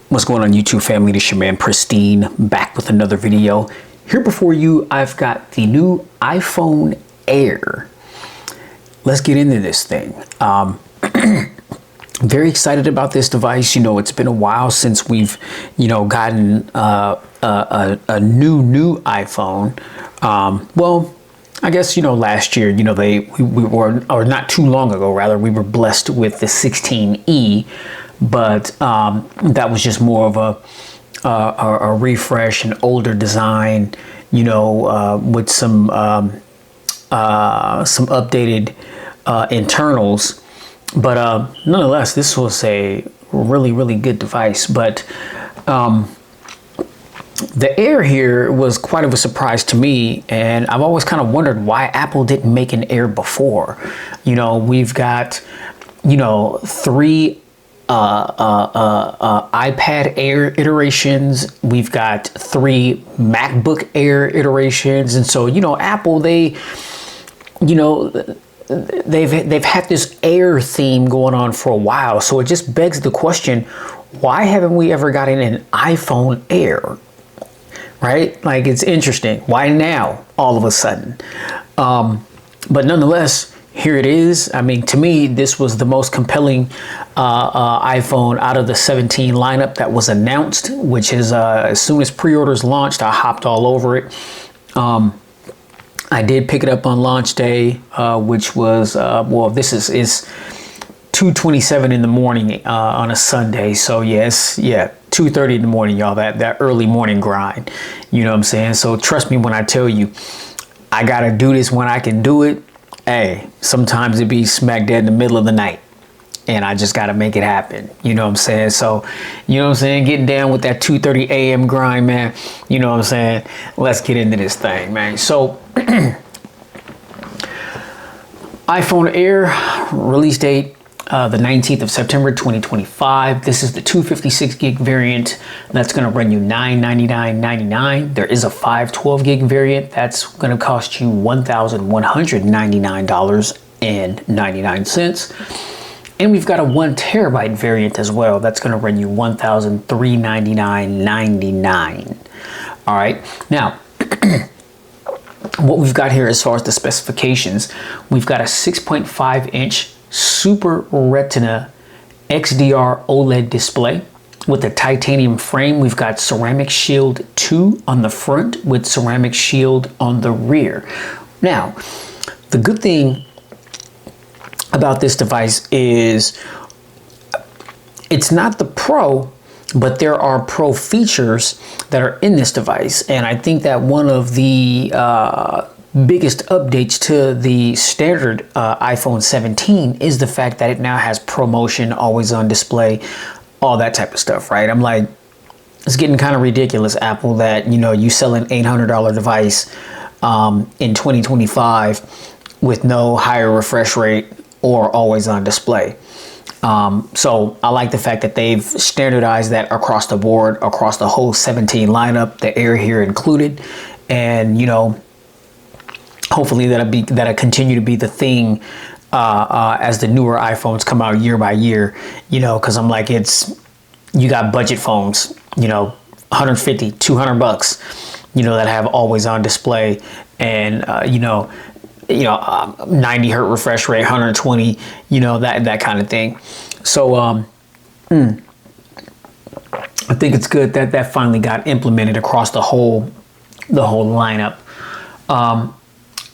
What's going on, YouTube family? This your man Pristine, back with another video. Here before you, I've got the new iPhone Air. Let's get into this thing. Very excited about this device. You know, it's been a while since we've, gotten a new iPhone. Well, I guess, last year, we were, or not too long ago, rather, we were blessed with the 16E. But that was just more of a refresh, an older design, with some updated internals. But nonetheless, this was a really good device. But the Air here was quite of a surprise to me, and I've always kind of wondered why Apple didn't make an Air before. We've got three iPad Air iterations. We've got three MacBook Air iterations, and so Apple, they've had this Air theme going on for a while. So it just begs the question, why haven't we ever gotten an iPhone Air? Right? Like, it's interesting. Why now all of a sudden? But nonetheless, here it is. I mean, to me, this was the most compelling iPhone out of the 17 lineup that was announced, which is as soon as pre-orders launched, I hopped all over it. I did pick it up on launch day, which was, this is 2:27 in the morning on a Sunday. So yes, 2:30 in the morning, y'all, that early morning grind. You know what I'm saying? So trust me when I tell you, I got to do this when I can do it. Hey, sometimes it be smack dead in the middle of the night, and I just got to make it happen. You know what I'm saying? So, getting down with that 2:30 a.m. grind, man. You know what I'm saying? Let's get into this thing, man. So, iPhone Air release date, the 19th of September, 2025. This is the 256 gig variant. That's going to run you $999.99. There is a 512 gig variant. That's going to cost you $1,199.99. And we've got a 1 terabyte variant as well. That's going to run you $1,399.99. All right. Now, what we've got here as far as the specifications, we've got a 6.5 inch Super Retina XDR OLED display with a titanium frame. We've got Ceramic Shield 2 on the front with Ceramic Shield on the rear. Now, the good thing about this device is it's not the Pro, but there are Pro features that are in this device. And I think that one of the biggest updates to the standard iPhone 17 is the fact that it now has ProMotion, always on display, all that type of stuff, right? I'm like, it's getting kind of ridiculous, Apple, that you sell an $800 device in 2025 with no higher refresh rate or always on display. So I like the fact that they've standardized that across the board, across the whole 17 lineup, the Air here included, and hopefully that'll continue to be the thing as the newer iPhones come out year by year, because I'm like, you got budget phones, 150, 200 bucks, that have always on display and, 90 hertz refresh rate, 120, that kind of thing. So, I think it's good that that finally got implemented across the whole lineup.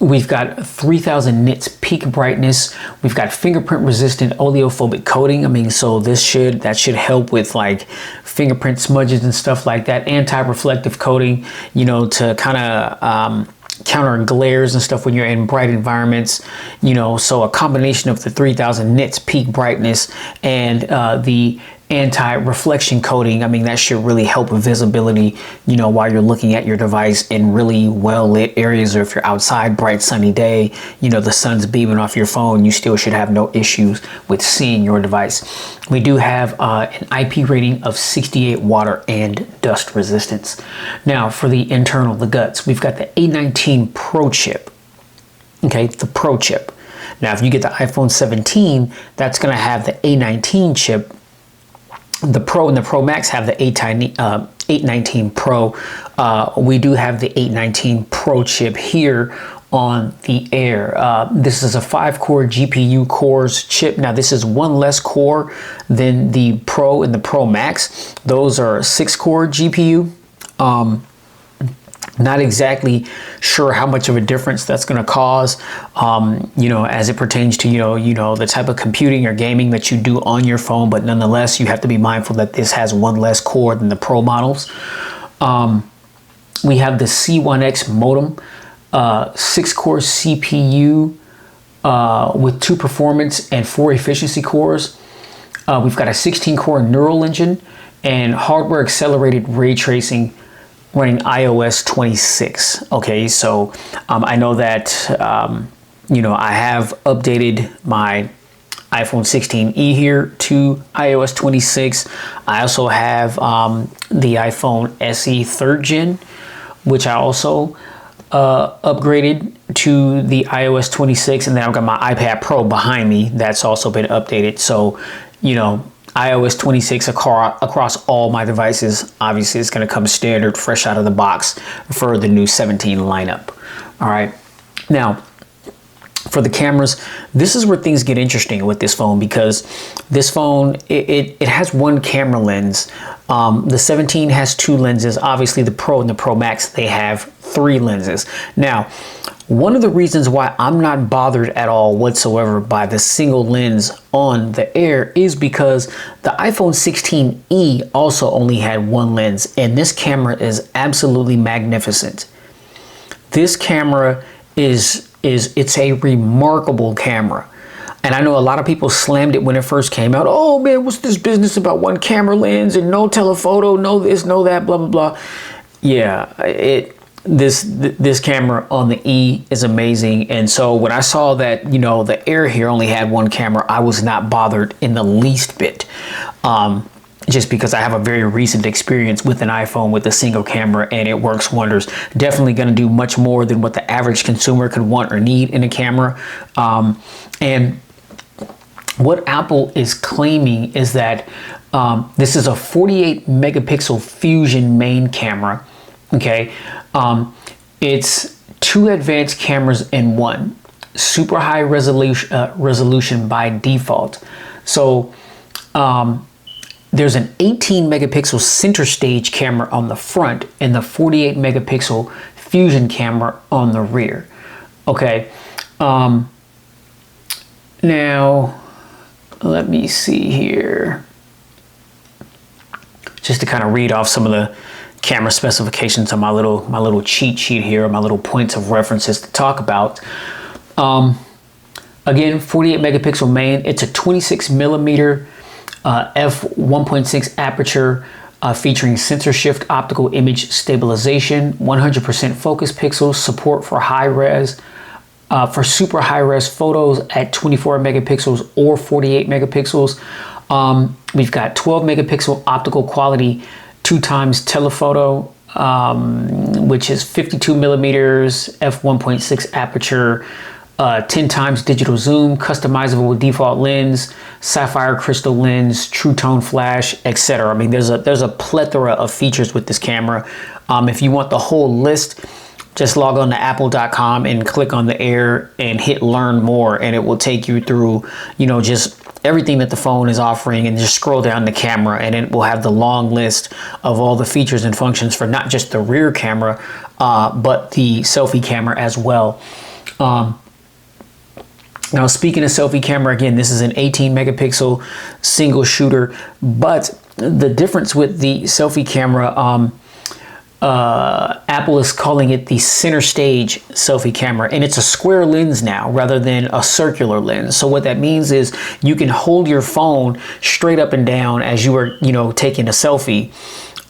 We've got 3000 nits peak brightness. We've got fingerprint resistant oleophobic coating. I mean, so that should help with like fingerprint smudges and stuff like that. Anti-reflective coating, to kind of counter glares and stuff when you're in bright environments. So a combination of the 3000 nits peak brightness and the anti-reflection coating, I mean, that should really help with visibility, while you're looking at your device in really well lit areas, or if you're outside, bright sunny day, the sun's beaming off your phone, you still should have no issues with seeing your device. We do have an IP rating of 68 water and dust resistance. Now for the internal, the guts, we've got the A19 Pro chip. Okay, the Pro chip. Now if you get the iPhone 17, that's going to have the A19 chip the Pro and the Pro Max have the 819 Pro. We do have the 819 Pro chip here on the Air. This is a 5-core GPU cores chip. Now this is one less core than the Pro and the Pro Max. Those are 6-core GPU. Not exactly sure how much of a difference that's going to cause, as it pertains to, the type of computing or gaming that you do on your phone. But nonetheless, you have to be mindful that this has one less core than the Pro models. We have the C1X modem, 6-core CPU with 2 performance and 4 efficiency cores. We've got a 16-core neural engine and hardware accelerated ray tracing running iOS 26. Okay, so I know that, I have updated my iPhone 16e here to iOS 26. I also have the iPhone SE 3rd gen, which I also upgraded to the iOS 26. And then I've got my iPad Pro behind me. That's also been updated. So, iOS 26 across all my devices. Obviously, it's going to come standard, fresh out of the box for the new 17 lineup. All right. Now, for the cameras, this is where things get interesting with this phone, because this phone, it has one camera lens. The 17 has 2 lenses. Obviously, the Pro and the Pro Max, they have 3 lenses. Now, one of the reasons why I'm not bothered at all whatsoever by the single lens on the Air is because the iPhone 16e also only had 1 lens, and this camera is absolutely magnificent. This camera it's a remarkable camera. And I know a lot of people slammed it when it first came out. Oh man, what's this business about one camera lens and no telephoto, no this, no that, blah, blah, blah. Yeah, this camera on the E is amazing. And so when I saw that, the Air here only had 1 camera, I was not bothered in the least bit. Just because I have a very recent experience with an iPhone with a single camera and it works wonders. Definitely going to do much more than what the average consumer could want or need in a camera. And what Apple is claiming is that this is a 48 megapixel Fusion main camera. Okay, it's 2 advanced cameras in one, super high resolution by default. So there's an 18 megapixel center stage camera on the front and the 48 megapixel Fusion camera on the rear. Okay, now let me see here, just to kind of read off some of the camera specifications on my little cheat sheet here, my little points of references to talk about. Again, 48 megapixel main. It's a 26 millimeter f1.6 aperture featuring sensor shift optical image stabilization, 100% focus pixels, support for for super high res photos at 24 megapixels or 48 megapixels. We've got 12 megapixel optical quality 2x telephoto, which is 52 millimeters f1.6 aperture, 10 times digital zoom, customizable with default lens, sapphire crystal lens, true tone flash, etc. I mean, there's a plethora of features with this camera. If you want the whole list, just log on to apple.com and click on the Air and hit learn more, and it will take you through, just everything that the phone is offering, and just scroll down the camera and it will have the long list of all the features and functions for not just the rear camera, but the selfie camera as well. Now, speaking of selfie camera, again, this is an 18 megapixel single shooter, but the difference with the selfie camera, Apple is calling it the center stage selfie camera, and it's a square lens now rather than a circular lens. So what that means is you can hold your phone straight up and down as you are, taking a selfie,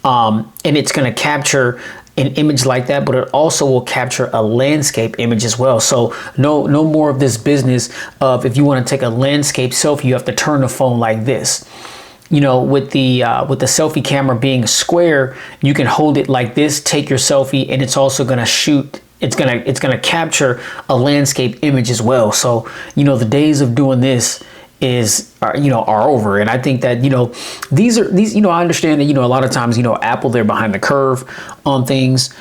and it's going to capture an image like that, but it also will capture a landscape image as well. So no more of this business of, if you want to take a landscape selfie, you have to turn the phone like this. With the selfie camera being square, you can hold it like this, take your selfie, and it's also going to shoot. It's gonna capture a landscape image as well. So the days of doing this are over. And I think that, these, I understand that, a lot of times, Apple, they're behind the curve on things.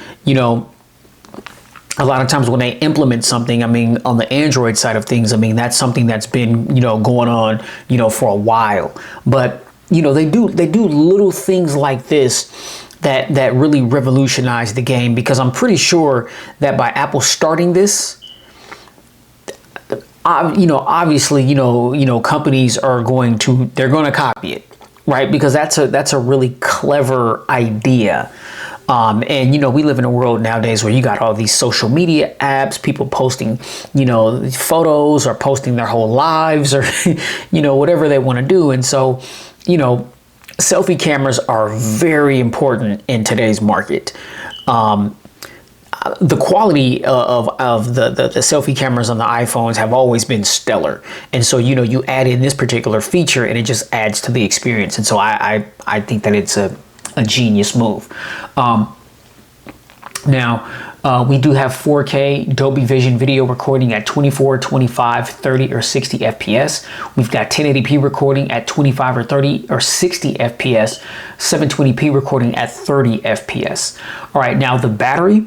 A lot of times when they implement something, I mean, on the Android side of things, I mean, that's something that's been, going on, for a while. But, they do little things like this that really revolutionize the game, because I'm pretty sure that by Apple starting this, obviously, companies are going to copy it, right? Because that's a really clever idea. And we live in a world nowadays where you got all these social media apps, people posting, photos or posting their whole lives, or, whatever they want to do. And so, selfie cameras are very important in today's market. The quality of the selfie cameras on the iPhones have always been stellar. And so, you add in this particular feature and it just adds to the experience. And so I think that it's a genius move. Now, we do have 4K Dolby Vision video recording at 24, 25, 30, or 60 FPS. We've got 1080p recording at 25 or 30 or 60 FPS, 720p recording at 30 FPS. All right, now the battery,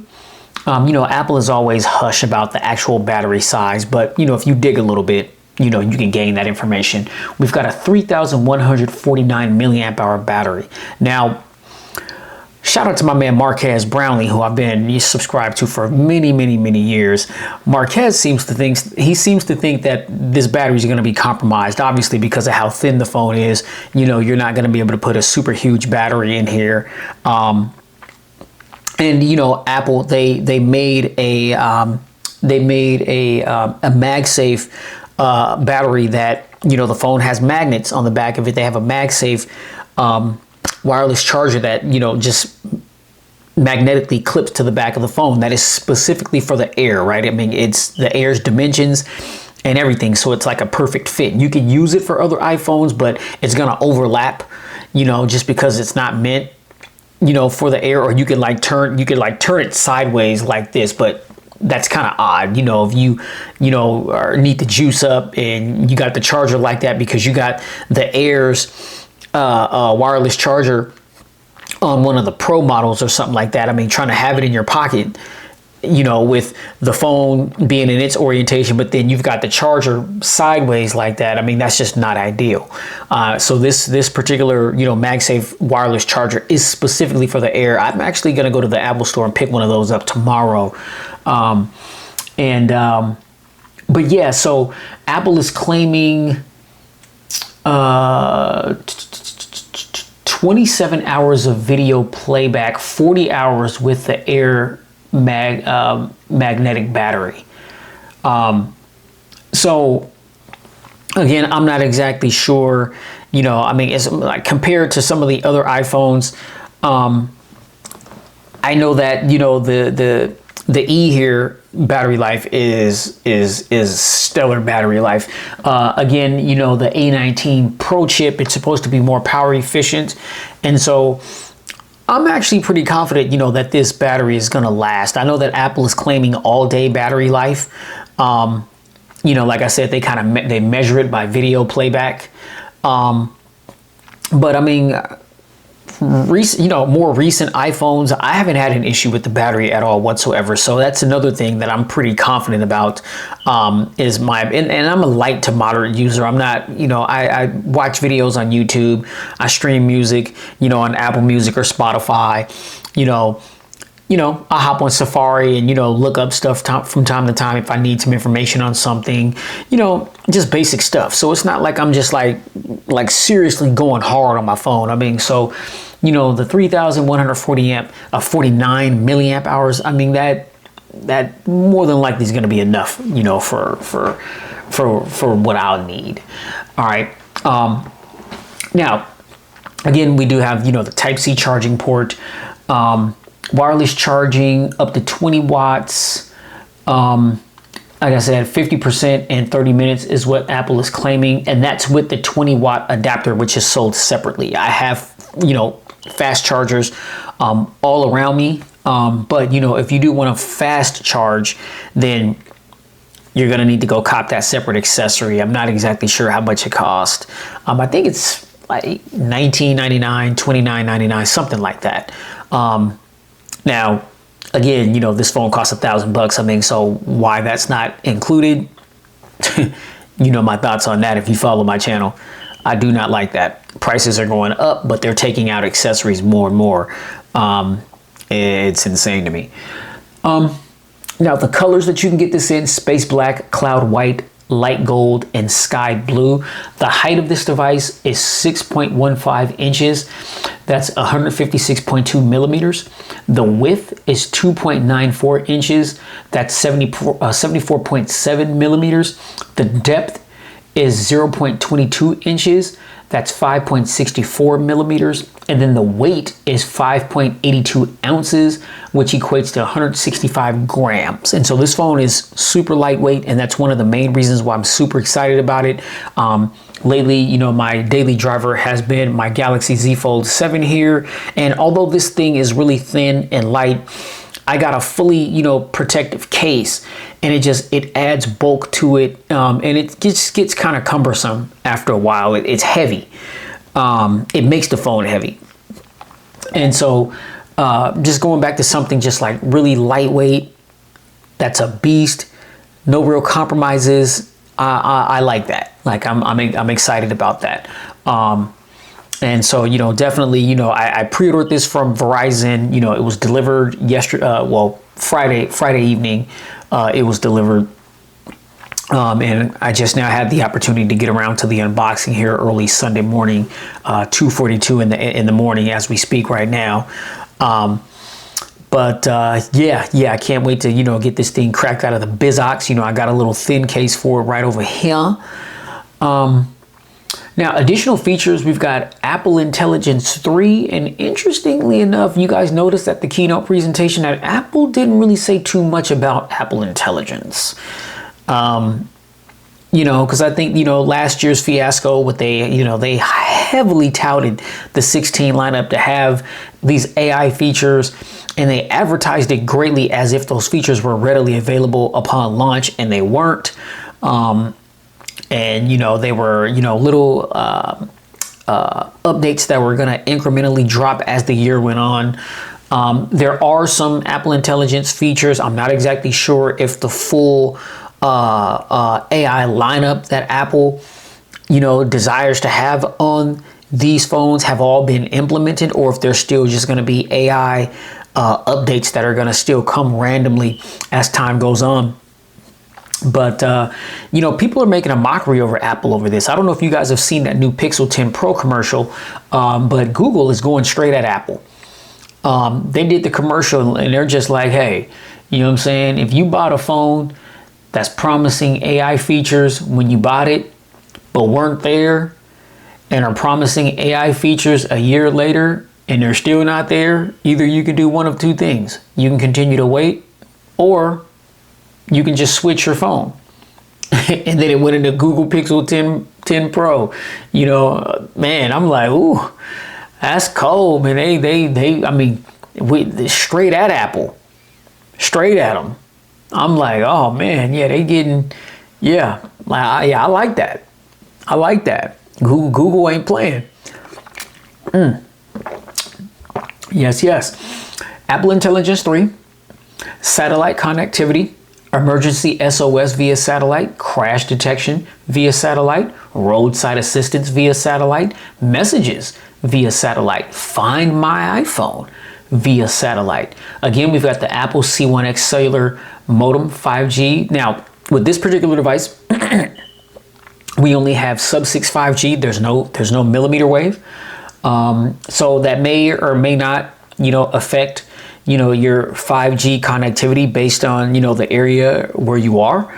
Apple is always hush about the actual battery size, but, if you dig a little bit, you can gain that information. We've got a 3,149 milliamp hour battery. Now, shout out to my man Marquez Brownlee, who I've been subscribed to for many, many, many years. Marquez seems to think that this battery is going to be compromised, obviously because of how thin the phone is. You're not going to be able to put a super huge battery in here. And Apple, they made a MagSafe battery that the phone has magnets on the back of it. They have a MagSafe wireless charger that just magnetically clips to the back of the phone. That is specifically for the Air, right? I mean, it's the Air's dimensions and everything, so it's like a perfect fit. You can use it for other iPhones, but it's gonna overlap, just because it's not meant, for the Air. Or you could turn it sideways like this, but that's kind of odd, if you need to juice up and you got the charger like that, because you got the Air's wireless charger on one of the Pro models or something like that. I mean, trying to have it in your pocket, with the phone being in its orientation, but then you've got the charger sideways like that. I mean, that's just not ideal. So this particular, MagSafe wireless charger is specifically for the Air. I'm actually going to go to the Apple store and pick one of those up tomorrow. But yeah, so Apple is claiming 27 hours of video playback, 40 hours with the Air magnetic battery. So again, I'm not exactly sure, I mean, it's like compared to some of the other iPhones. I know that, the E here battery life is stellar battery life. Again, the A19 Pro chip, it's supposed to be more power efficient. And so I'm actually pretty confident, that this battery is going to last. I know that Apple is claiming all day battery life. Like I said, they measure it by video playback. But I mean, more recent iPhones, I haven't had an issue with the battery at all whatsoever. So that's another thing that I'm pretty confident about, and I'm a light to moderate user. I'm not, I watch videos on YouTube, I stream music, on Apple Music or Spotify, I hop on Safari and, look up stuff from time to time if I need some information on something, just basic stuff. So it's not like I'm just like seriously going hard on my phone. I mean, so, the 3,149 milliamp hours, I mean, that more than likely is going to be enough, for what I'll need. All right. Now, again, we do have, the Type-C charging port, wireless charging up to 20 watts. Like I said, 50% in 30 minutes is what Apple is claiming. And that's with the 20 watt adapter, which is sold separately. I have, fast chargers all around me. But, if you do want to fast charge, then you're gonna need to go cop that separate accessory. I'm not exactly sure how much it cost. I think it's like $19.99, $29.99, something like that. Now, again, you know, this phone costs $1,000. I mean, so why that's not included? You know my thoughts on that if you follow my channel. I do not like that. Prices are going up, but they're taking out accessories more and more. It's insane to me. Now, the colors that you can get this in: space black, cloud white, light gold, and sky blue. The height of this device is 6.15 inches. That's 156.2 millimeters. The width is 2.94 inches. That's 74.7 millimeters. The depth is 0.22 inches. That's 5.64 millimeters. And then the weight is 5.82 ounces, which equates to 165 grams. And so this phone is super lightweight, and that's one of the main reasons why I'm super excited about it. Lately, you know, my daily driver has been my Galaxy Z Fold 7 here. And although this thing is really thin and light, I got a fully, you know, protective case, and it adds bulk to it, and it just gets kind of cumbersome after a while. It's heavy. It makes the phone heavy. And so just going back to something just like really lightweight, that's a beast, no real compromises. I like that. Like I'm excited about that. And so, you know, definitely, you know, I pre-ordered this from Verizon. You know, it was delivered yesterday, Friday evening, it was delivered. And I just now had the opportunity to get around to the unboxing here early Sunday morning, 2:42 in the morning as we speak right now. Yeah, I can't wait to, you know, get this thing cracked out of the BizOx. You know, I got a little thin case for it right over here. Now, additional features, we've got Apple Intelligence 3, and interestingly enough, you guys noticed at the keynote presentation that Apple didn't really say too much about Apple Intelligence. You know, because I think, you know, last year's fiasco, they heavily touted the 16 lineup to have these AI features, and they advertised it greatly as if those features were readily available upon launch, and they weren't. And, you know, they were, you know, little updates that were going to incrementally drop as the year went on. There are some Apple Intelligence features. I'm not exactly sure if the full AI lineup that Apple, you know, desires to have on these phones have all been implemented, or if there's still just going to be AI updates that are going to still come randomly as time goes on. But, you know, people are making a mockery over Apple over this. I don't know if you guys have seen that new Pixel 10 Pro commercial, but Google is going straight at Apple. They did the commercial and they're just like, hey, you know what I'm saying? If you bought a phone that's promising AI features when you bought it, but weren't there, and are promising AI features a year later and they're still not there, either you can do one of two things. You can continue to wait, or you can just switch your phone. And then it went into Google Pixel 10 Pro. You know, man, I'm like, ooh, that's cold, man. I mean, straight at Apple, straight at them. I'm like, oh man, yeah, they getting, yeah, I like that. I like that. Google ain't playing. Yes. Apple Intelligence 3, satellite connectivity, emergency SOS via satellite, crash detection via satellite, roadside assistance via satellite, messages via satellite, find my iPhone via satellite. Again, we've got the Apple C1X cellular modem 5G. Now, with this particular device, we only have sub-6 5G. There's no millimeter wave. So that may or may not, you know, affect, you know, your 5G connectivity based on, you know, the area where you are.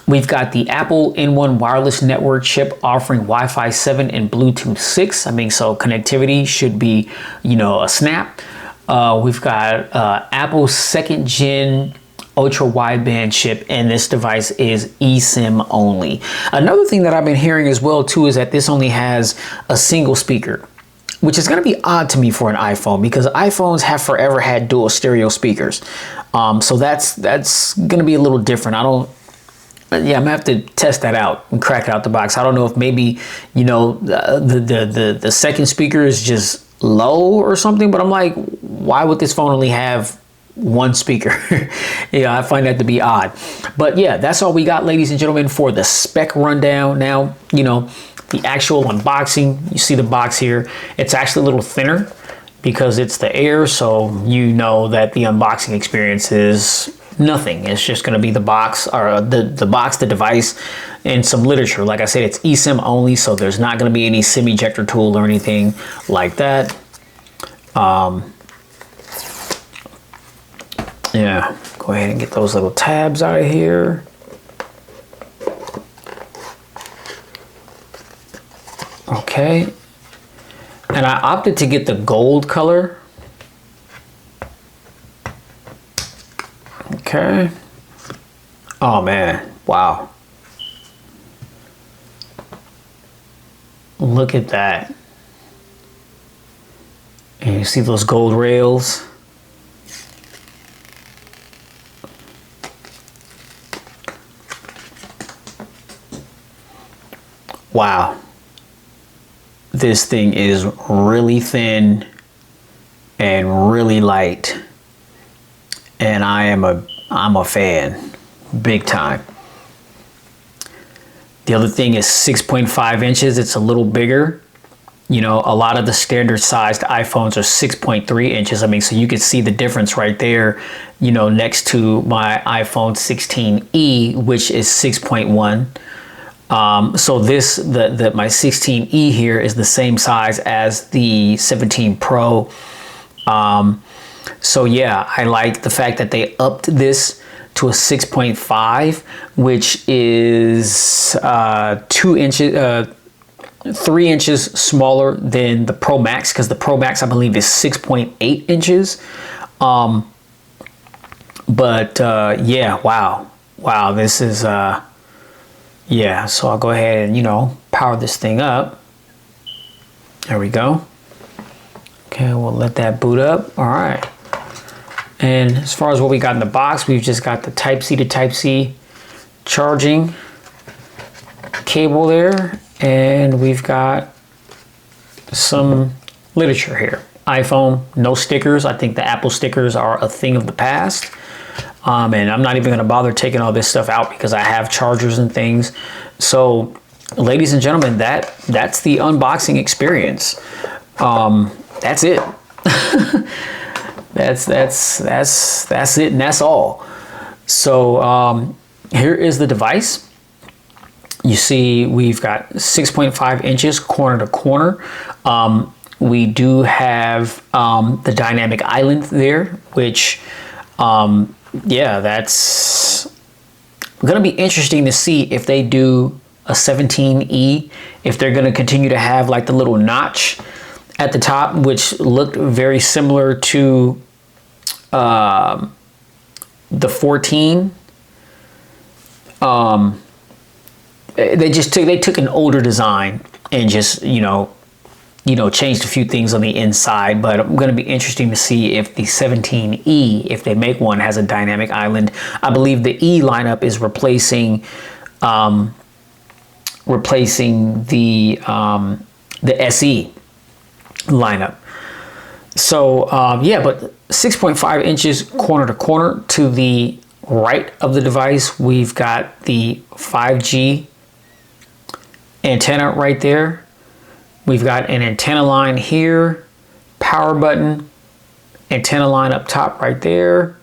We've got the Apple N1 wireless network chip offering Wi-Fi 7 and Bluetooth 6. I mean, so connectivity should be, you know, a snap. We've got Apple's second gen ultra wideband chip, and this device is eSIM only. Another thing that I've been hearing as well too is that this only has a single speaker, which is going to be odd to me for an iPhone, because iPhones have forever had dual stereo speakers. So that's gonna be a little different. Yeah, I'm gonna have to test that out and crack it out the box. I don't know if maybe, you know, the second speaker is just low or something, but I'm like, why would this phone only have one speaker? Yeah, I find that to be odd. But yeah, that's all we got, ladies and gentlemen, for the spec rundown. Now, you know, the actual unboxing, you see the box here, it's actually a little thinner because it's the Air, so you know that the unboxing experience is nothing. It's just going to be the box, or the box, the device, and some literature. Like I said, it's eSIM only, so there's not going to be any SIM ejector tool or anything like that. Yeah, go ahead and get those little tabs out of here. Okay, and I opted to get the gold color. Okay. Oh man, wow. Look at that. And you see those gold rails? Wow. This thing is really thin and really light. And I'm a fan, big time. The other thing is 6.5 inches. It's a little bigger. You know, a lot of the standard sized iPhones are 6.3 inches. I mean, so you can see the difference right there, you know, next to my iPhone 16e, which is 6.1. So this, my 16e here is the same size as the 17 Pro. So yeah, I like the fact that they upped this to a 6.5, which is 3 inches smaller than the Pro Max, because the Pro Max I believe is 6.8 inches. Yeah, wow, this is yeah. So I'll go ahead and, you know, power this thing up. There we go. Okay, we'll let that boot up. All right. And as far as what we got in the box, we've just got the Type-C to Type-C charging cable there. And we've got some literature here. iPhone, no stickers. I think the Apple stickers are a thing of the past. And I'm not even going to bother taking all this stuff out because I have chargers and things. So, ladies and gentlemen, that's the unboxing experience. That's it. that's it, and that's all. So here is the device. You see, we've got 6.5 inches corner to corner. We do have the dynamic island there, which yeah, that's gonna be interesting to see if they do a 17e, if they're gonna continue to have like the little notch at the top, which looked very similar to the 14. They took an older design and just, you know, changed a few things on the inside, but I'm going to be interesting to see if the 17E, if they make one, has a dynamic island. I believe the E lineup is replacing the SE lineup. So yeah, but 6.5 inches corner to corner. To the right of the device, we've got the 5G antenna right there. We've got an antenna line here, power button, antenna line up top right there.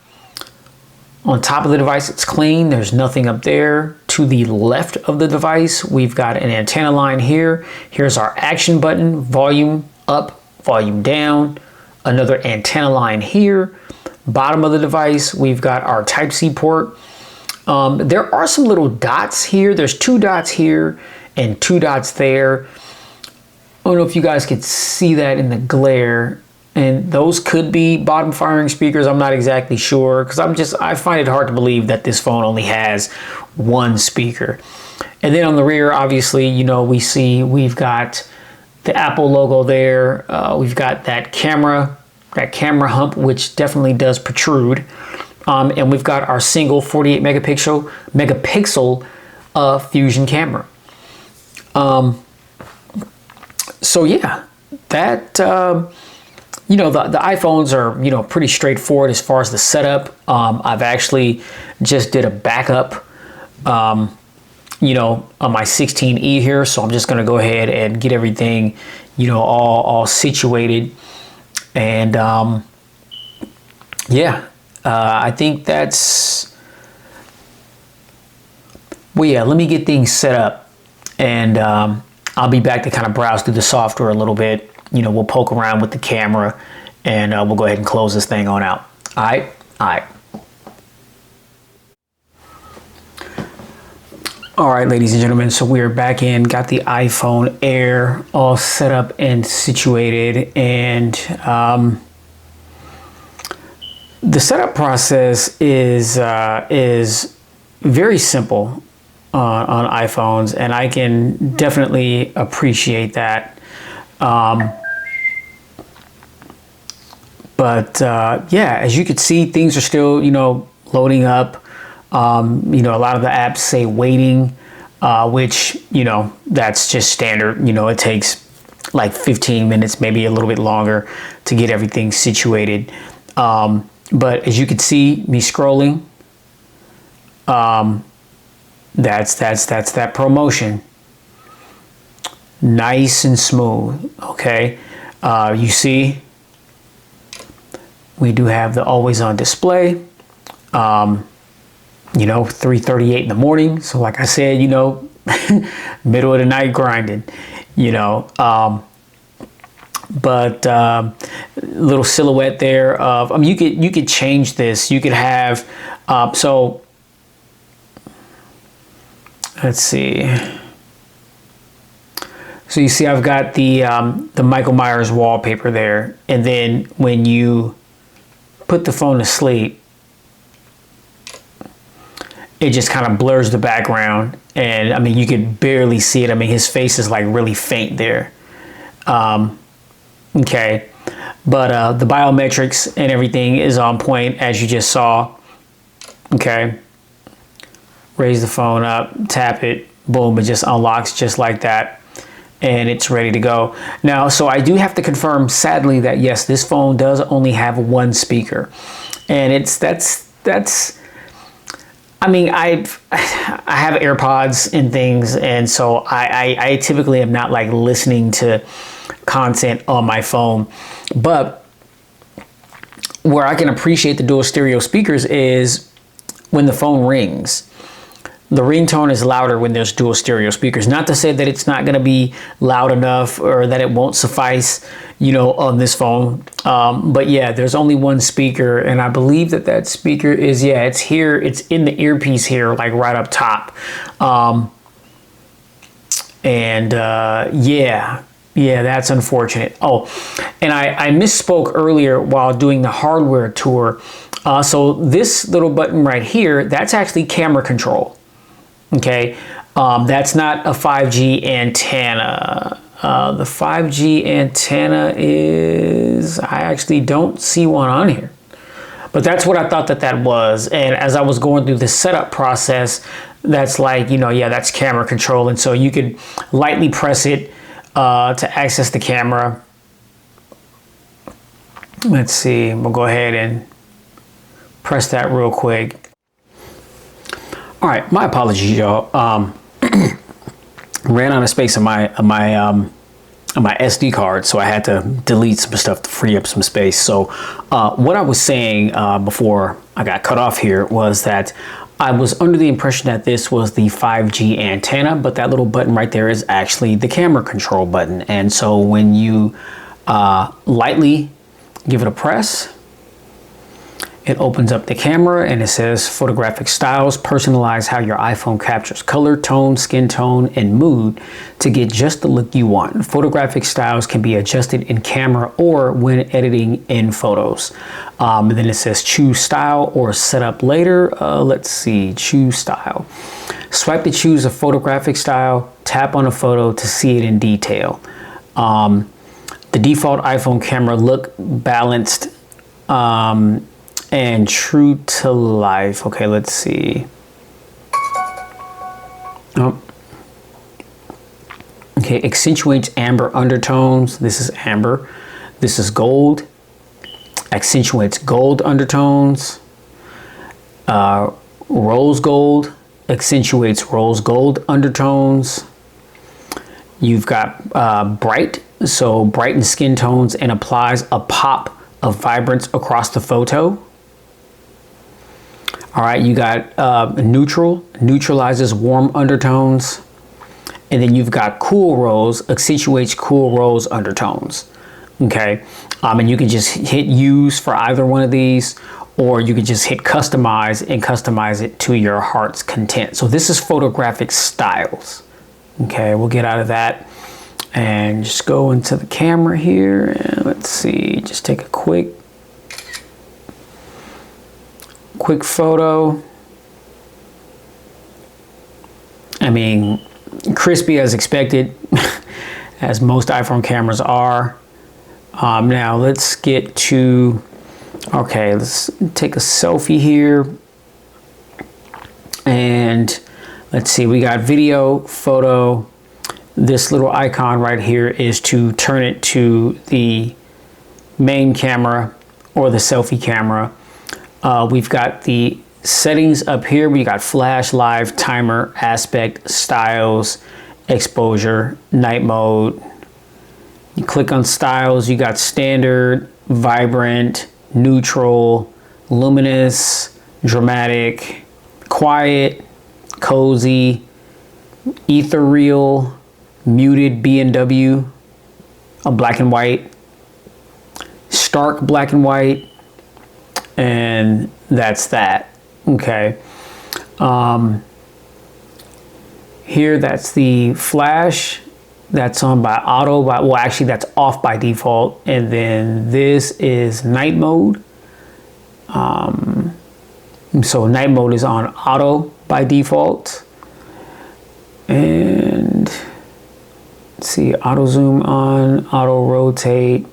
On top of the device, it's clean. There's nothing up there. To the left of the device, we've got an antenna line here. Here's our action button, volume up, volume down. Another antenna line here. Bottom of the device, we've got our Type-C port. There are some little dots here. There's 2 dots here and 2 dots there. I don't know if you guys could see that in the glare, and those could be bottom firing speakers. I'm not exactly sure, because I find it hard to believe that this phone only has 1 speaker. And then on the rear, obviously, you know, we've got the Apple logo there. We've got that camera hump, which definitely does protrude. And we've got our single 48 megapixel fusion camera. So yeah, that, you know, the iPhones are, you know, pretty straightforward as far as the setup. I've actually just did a backup, you know, on my 16E here. So I'm just going to go ahead and get everything, you know, all situated. And yeah, I think that's, well, yeah, let me get things set up, and I'll be back to kind of browse through the software a little bit. You know, we'll poke around with the camera, and we'll go ahead and close this thing on out. All right. All right, ladies and gentlemen, so we're back in, got the iPhone Air all set up and situated, and the setup process is very simple on iPhones, and I can definitely appreciate that. But yeah, as you can see, things are still, you know, loading up. You know, a lot of the apps say waiting, which, you know, that's just standard. You know, it takes like 15 minutes, maybe a little bit longer to get everything situated. But as you can see, me scrolling, that's that promotion. Nice and smooth, okay? You see, we do have the always on display. You know, 3:38 in the morning. So like I said, you know, middle of the night grinding, you know. But little silhouette there of, I mean, you could change this. You could have, so let's see. So you see, I've got the Michael Myers wallpaper there, and then when you put the phone to sleep, it just kind of blurs the background, and I mean, you could barely see it. I mean, his face is like really faint there. Okay, but the biometrics and everything is on point, as you just saw. Okay, raise the phone up, tap it, boom, it just unlocks just like that, and it's ready to go. Now, so I do have to confirm, sadly, that yes, this phone does only have one speaker, and that's. I mean, I have AirPods and things, and so I typically am not like listening to content on my phone. But where I can appreciate the dual stereo speakers is when the phone rings. The ringtone is louder when there's dual stereo speakers. Not to say that it's not going to be loud enough or that it won't suffice, you know, on this phone. But yeah, there's only one speaker, and I believe that speaker is, yeah, it's here. It's in the earpiece here, like right up top. Yeah, that's unfortunate. Oh, and I misspoke earlier while doing the hardware tour. So this little button right here, that's actually camera control. Okay, that's not a 5G antenna. The 5G antenna is, I actually don't see one on here. But that's what I thought that was. And as I was going through the setup process, that's like, you know, yeah, that's camera control. And so you could lightly press it to access the camera. Let's see, we'll go ahead and press that real quick. All right, my apologies, y'all. Ran out of space on my SD card, so I had to delete some stuff to free up some space. So what I was saying before I got cut off here was that I was under the impression that this was the 5G antenna, but that little button right there is actually the camera control button. And so when you lightly give it a press, it opens up the camera and it says photographic styles. Personalize how your iPhone captures color, tone, skin tone, and mood to get just the look you want. Photographic styles can be adjusted in camera or when editing in photos. And then it says choose style or set up later. Let's see, choose style. Swipe to choose a photographic style. Tap on a photo to see it in detail. The default iPhone camera look balanced and true to life. Okay, let's see. Oh. Okay, accentuates amber undertones. This is amber. This is gold. Accentuates gold undertones. Rose gold accentuates rose gold undertones. You've got bright, so brighten skin tones and applies a pop of vibrance across the photo. All right, you got neutral, neutralizes warm undertones. And then you've got cool rose, accentuates cool rose undertones. Okay, and you can just hit use for either one of these, or you can just hit customize and customize it to your heart's content. So this is photographic styles. Okay, we'll get out of that and just go into the camera here, and let's see, just take a quick photo. I mean, crispy as expected, as most iPhone cameras are. Now let's get to, okay, let's take a selfie here. And let's see, we got video, photo. This little icon right here is to turn it to the main camera or the selfie camera. We've got the settings up here. We got flash, live, timer, aspect, styles, exposure, night mode. You click on styles, you got standard, vibrant, neutral, luminous, dramatic, quiet, cozy, ethereal, muted B&W, black and white, stark black and white, and that's that. Okay. Here, that's the flash. That's on by auto. Well, actually, that's off by default. And then this is night mode. So night mode is on auto by default. And let's see, auto zoom on, auto rotate.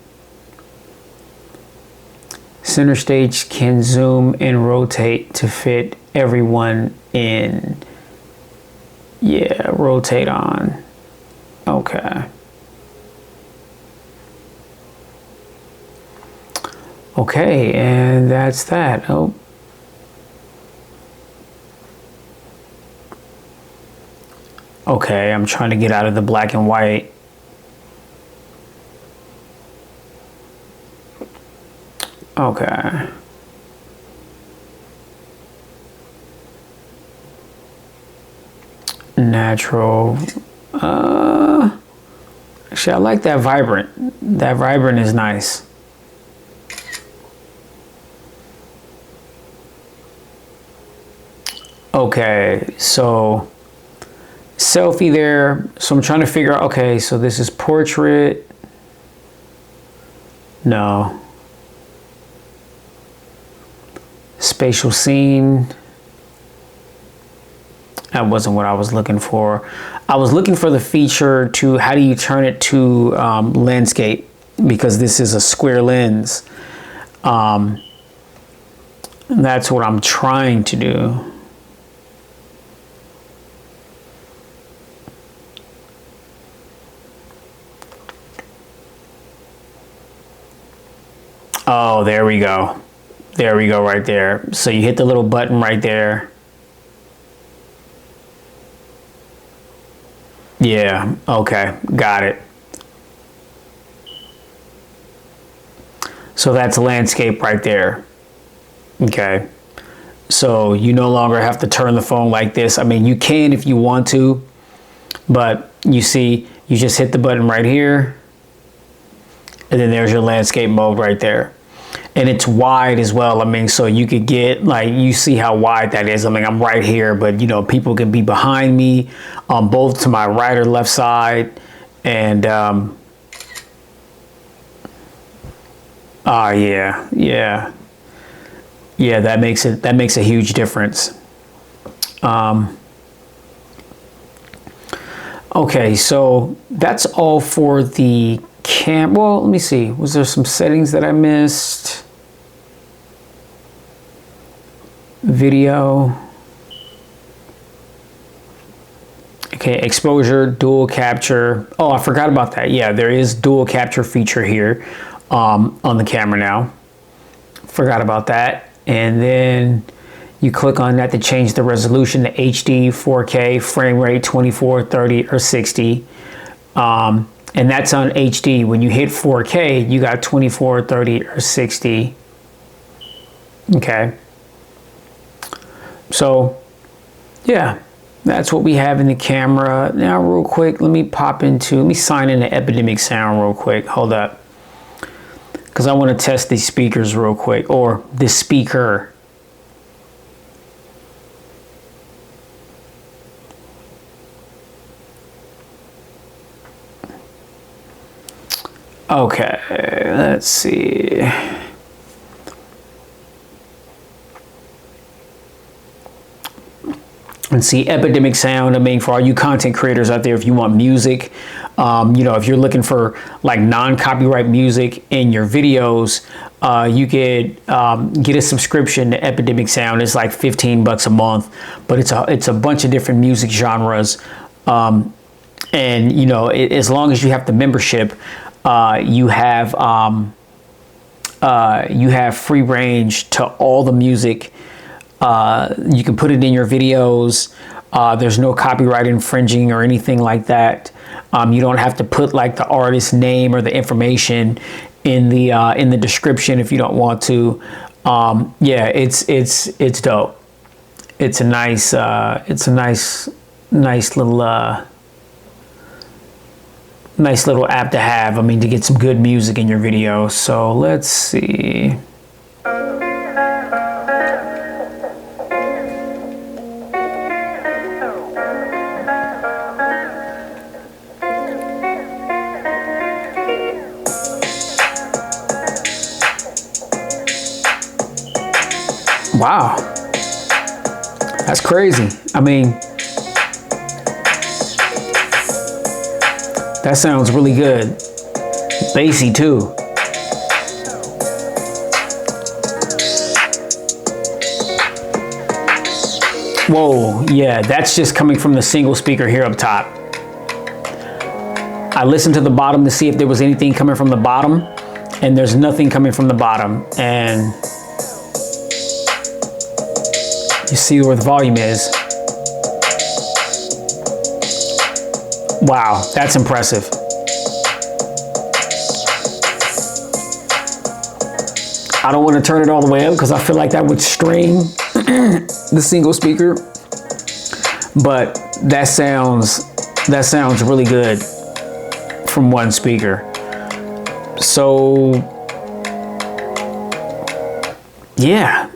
Center stage can zoom and rotate to fit everyone in. Yeah, rotate on. Okay. Okay, and that's that. Oh. Okay, I'm trying to get out of the black and white. Okay. Natural. Actually, I like that vibrant. That vibrant is nice. Okay, so selfie there. So I'm trying to figure out, okay, so this is portrait. No. Spatial scene. That wasn't what I was looking for. I was looking for the feature to how do you turn it to landscape, because this is a square lens. And that's what I'm trying to do. Oh, there we go. There we go right there. So you hit the little button right there. Yeah, okay, got it. So that's landscape right there. Okay. So you no longer have to turn the phone like this. I mean, you can if you want to, but you see, you just hit the button right here, and then there's your landscape mode right there. And it's wide as well. I mean, so you could get, like, you see how wide that is. I mean, I'm right here, but you know, people can be behind me, both to my right or left side. And yeah, that makes a huge difference. Okay, so that's all for the cam. Well, let me see. Was there some settings that I missed? video. Okay, exposure, dual capture. Oh, I forgot about that. Yeah, there is dual capture feature here on the camera now. Forgot about that. And then you click on that to change the resolution to HD, 4K, frame rate 24, 30, or 60. And that's on HD. When you hit 4K, you got 24, 30, or 60. Okay. So, yeah. That's what we have in the camera. Now, real quick, let me sign into Epidemic Sound real quick. Hold up. Because I want to test these speakers real quick, or this speaker. Okay, let's see. And see, Epidemic Sound, I mean, for all you content creators out there, if you want music, you know, if you're looking for like non-copyright music in your videos, you could get a subscription to Epidemic Sound. It's like 15 bucks a month, but it's a bunch of different music genres. And, you know, as long as you have the membership, you have free range to all the music. You can put it in your videos. There's no copyright infringing or anything like that. You don't have to put like the artist's name or the information in the description if you don't want to. Yeah, it's dope. It's a nice nice little app to have. I mean, to get some good music in your video. So let's see. Wow, that's crazy. I mean, that sounds really good. Bassy too. Whoa, yeah, that's just coming from the single speaker here up top. I listened to the bottom to see if there was anything coming from the bottom, and there's nothing coming from the bottom. And you see where the volume is. Wow, that's impressive. I don't want to turn it all the way up because I feel like that would strain the single speaker. But that sounds really good from one speaker. So yeah,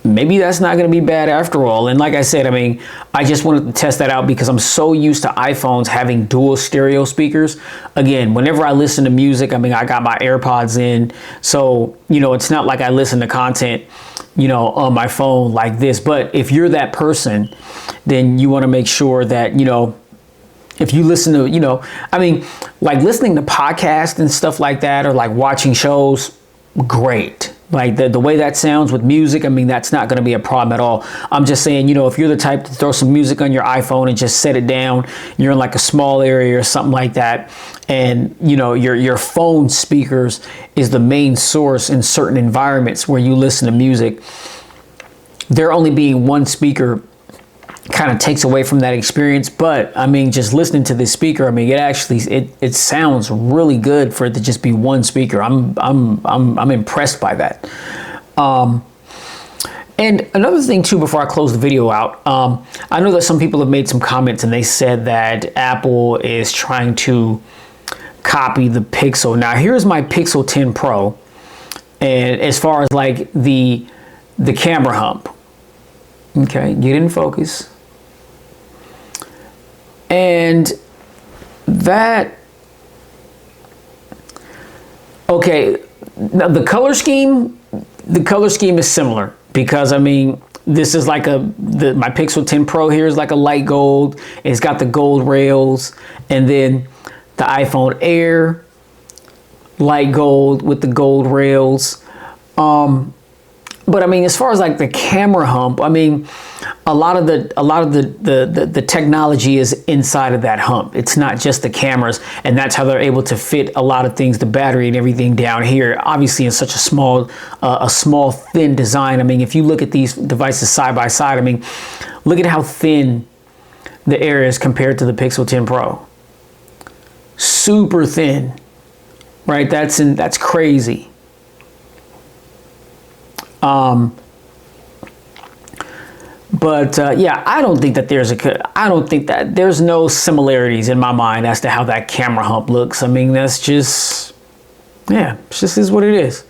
maybe that's not going to be bad after all. And like I said, I mean, I just wanted to test that out because I'm so used to iPhones having dual stereo speakers. Again, whenever I listen to music, I mean, I got my AirPods in. So, you know, it's not like I listen to content, you know, on my phone like this. But if you're that person, then you want to make sure that, you know, if you listen to, you know, I mean, like listening to podcasts and stuff like that, or like watching shows, great. Like the way that sounds with music, I mean, that's not going to be a problem at all. I'm just saying, you know, if you're the type to throw some music on your iPhone and just set it down, you're in like a small area or something like that, and, you know, your phone speakers is the main source in certain environments where you listen to music, there only being one speaker kind of takes away from that experience. But I mean, just listening to this speaker, I mean, it sounds really good for it to just be one speaker. I'm impressed by that. And another thing too, before I close the video out, I know that some people have made some comments and they said that Apple is trying to copy the Pixel. Now here's my Pixel 10 Pro, and as far as like the camera hump, okay, get in focus. And that, okay, now the color scheme is similar, because I mean, this is like my Pixel 10 Pro here is like a light gold. It's got the gold rails, and then the iPhone Air, light gold with the gold rails. But I mean, as far as like the camera hump, I mean, a lot of the technology is inside of that hump. It's not just the cameras, and that's how they're able to fit a lot of things, the battery and everything down here, obviously in such a small thin design. I mean, if you look at these devices side by side, I mean, look at how thin the Air is compared to the Pixel 10 Pro. Super thin, right? That's crazy. Yeah, I don't think that there's no similarities in my mind as to how that camera hump looks. I mean, that's just, yeah, it just is what it is.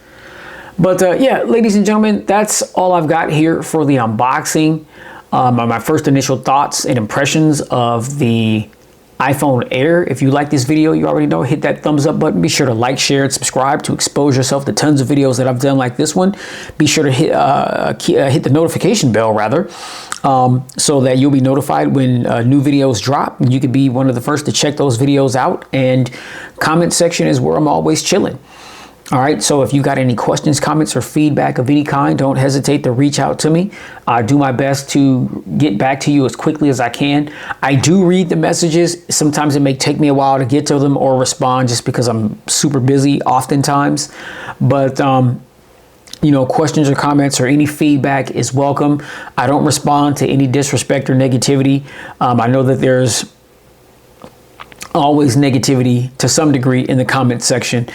But yeah, ladies and gentlemen, that's all I've got here for the unboxing. My first initial thoughts and impressions of the iPhone Air. If you like this video, you already know, hit that thumbs up button. Be sure to like, share, and subscribe to expose yourself to tons of videos that I've done like this one. Be sure to hit the notification bell, rather, so that you'll be notified when new videos drop. You could be one of the first to check those videos out. And comment section is where I'm always chilling. All right, so if you got any questions, comments, or feedback of any kind, don't hesitate to reach out to me. I do my best to get back to you as quickly as I can. I do read the messages. Sometimes it may take me a while to get to them or respond just because I'm super busy oftentimes. But, you know, questions or comments or any feedback is welcome. I don't respond to any disrespect or negativity. I know that there's always negativity to some degree in the comment section.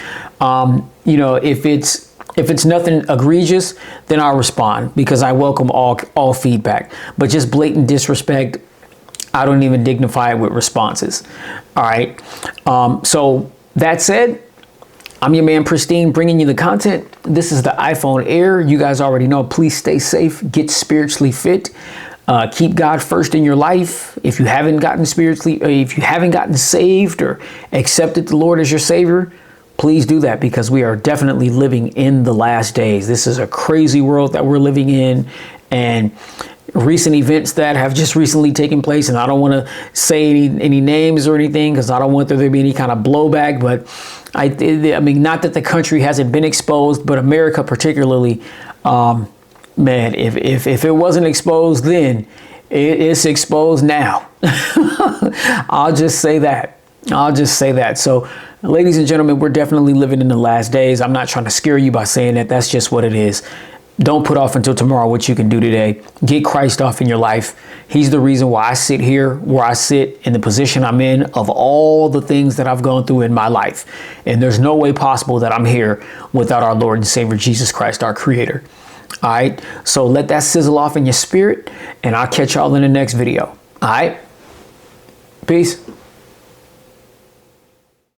You know, if it's nothing egregious, then I'll respond because I welcome all feedback. But just blatant disrespect, I don't even dignify it with responses. All right. So that said, I'm your man Pristine, bringing you the content. This is the iPhone Air. You guys already know. Please stay safe. Get spiritually fit. Keep God first in your life. If you haven't gotten saved or accepted the Lord as your Savior, please do that, because we are definitely living in the last days. This is a crazy world that we're living in, and recent events that have just recently taken place. And I don't want to say any names or anything, because I don't want there to be any kind of blowback. But I mean, not that the country hasn't been exposed, but America particularly. Man, if it wasn't exposed then, it's exposed now. I'll just say that. So, ladies and gentlemen, we're definitely living in the last days. I'm not trying to scare you by saying that. That's just what it is. Don't put off until tomorrow what you can do today. Get Christ off in your life. He's the reason why I sit here where I sit in the position I'm in, of all the things that I've gone through in my life. And there's no way possible that I'm here without our Lord and Savior, Jesus Christ, our Creator. All right, so let that sizzle off in your spirit, and I'll catch y'all in the next video. All right, peace.